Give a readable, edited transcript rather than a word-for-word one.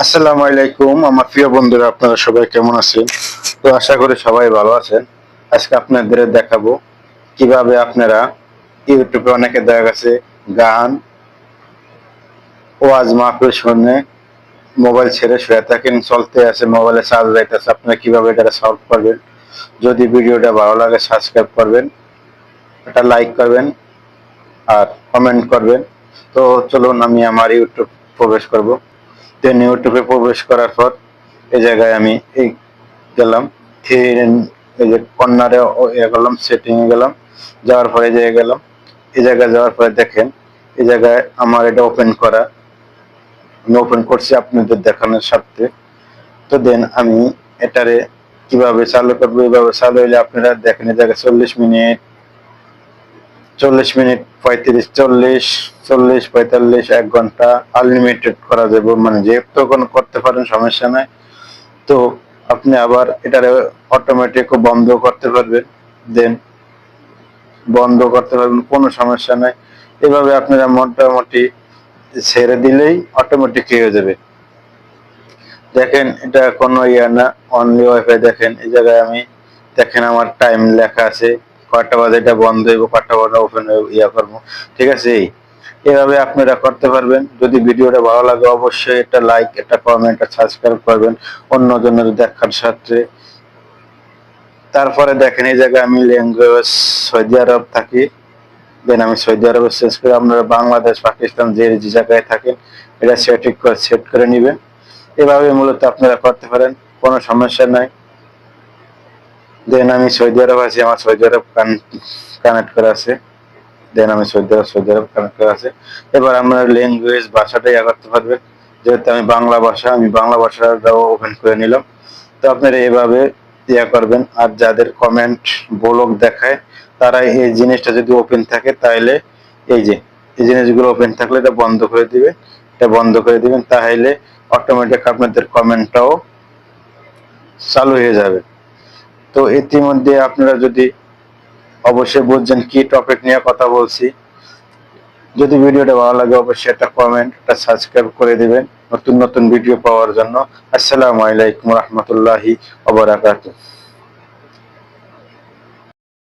আসসালামু আলাইকুম আমার প্রিয় বন্ধুরা, আপনারা সবাই কেমন আছেন? তো আশা করি সবাই ভালো আছেন। আজকে আপনাদের দেখাবো কিভাবে আপনারা ইউটিউবে অনেকে দেখা গেছে গান ওয়াজ মাহফিল শুনে মোবাইল ছেড়ে শুয়ে থাকেন, চলতে আছে মোবাইলে চার্জ যাইতেছে, আপনারা কিভাবে এটা সলভ করবেন। যদি ভিডিওটা ভালো লাগে সাবস্ক্রাইব করবেন, এটা লাইক করবেন আর কমেন্ট করবেন। তো চলুন আমি আমার ইউটিউব প্রবেশ করব। দেন ইউটিউবে প্রবেশ করার পর এই জায়গায় আমি এই গেলাম, এই যে কর্নারে গেলাম, সেটিং এ গেলাম, যাওয়ার পরে যে গেলাম এই জায়গায় যাওয়ার পরে দেখেন এই জায়গায় আমার এটা ওপেন করা, আমি ওপেন করছি আপনাদের দেখানোর স্বার্থে। তো দেন আমি এটারে কিভাবে চালু করবো, এইভাবে চালু হইলে আপনারা দেখেন এই জায়গায় 40 মিনিট, 40 মিনিট, 35, 40, 40, 45, 1 ঘন্টা আনলিমিটেড করা যাবে, মানে যেহেতু কোনো করতে পারেন সমস্যা নাই। তো আপনি আবার এটারে অটোমেটিক বন্ধ করতে পারবেন, দেন বন্ধ করতে পারবেন, কোনো সমস্যা নাই। এভাবে আপনারা মোটামুটি ছেড়ে দিলেই অটোমেটিক হয়ে যাবে। দেখেন এটা কোনো ইয়া না, অনলি ওয়াইফাই। দেখেন এই জায়গায় আমি দেখেন আমার টাইম লেখা আছে, কয়টা বাজে এটা বন্ধ হইব, কয়টা বাজে ওপেন ইয়া করবো, ঠিক আছে। এভাবে আপনারা করতে পারবেন। যদি ভিডিওটা ভালো লাগে অবশ্যই একটা লাইক, একটা কমেন্ট, একটা সাবস্ক্রাইব করবেন অন্যজনের দেখার সাথে। তারপরে দেখেন এই জায়গায় আমি ল্যাঙ্গুয়েজ সৌদি আরব থাকি, দেন আমি সৌদি আরবে চেঞ্জ করে, আপনারা বাংলাদেশ পাকিস্তান যে যে জায়গায় থাকেন এটা সেট করে নেবেন। এভাবে মূলত আপনারা করতে পারেন, কোনো সমস্যা নাই। দেন আমি সৌদি আরব আছি, আমার সৌদি আরব কানেক্ট করা আছে, দেন আমি সৌদি আরব কানেক্ট করা আছে। এবার আমরা ল্যাঙ্গুয়েজ ভাষাটা ইয়া করতে পারবেন, যেহেতু আমি বাংলা ভাষা, আমি বাংলা ভাষাটাও ওপেন করে নিলাম। তো আপনারা এভাবে ইয়া করবেন। আর যাদের কমেন্ট ব্লক দেখায় তারা এই জিনিসটা যদি ওপেন থাকে তাহলে এই যে এই জিনিসগুলো ওপেন থাকলে এটা বন্ধ করে দিবেন, এটা বন্ধ করে দিবেন, তাহলে অটোমেটিক আপনাদের কমেন্টটাও চালু হয়ে যাবে। তো ইতিমধ্যে আপনারা যদি অবশ্যই বুঝছেন কি টপিক নিয়ে কথা বলছি। যদি ভিডিওটা ভালো লাগে অবশ্যই একটা কমেন্ট, একটা সাবস্ক্রাইব করে দিবেন নতুন নতুন ভিডিও পাওয়ার জন্য। আসসালামু আলাইকুম রহমতুল্লাহি ওয়া বারাকাতুহু।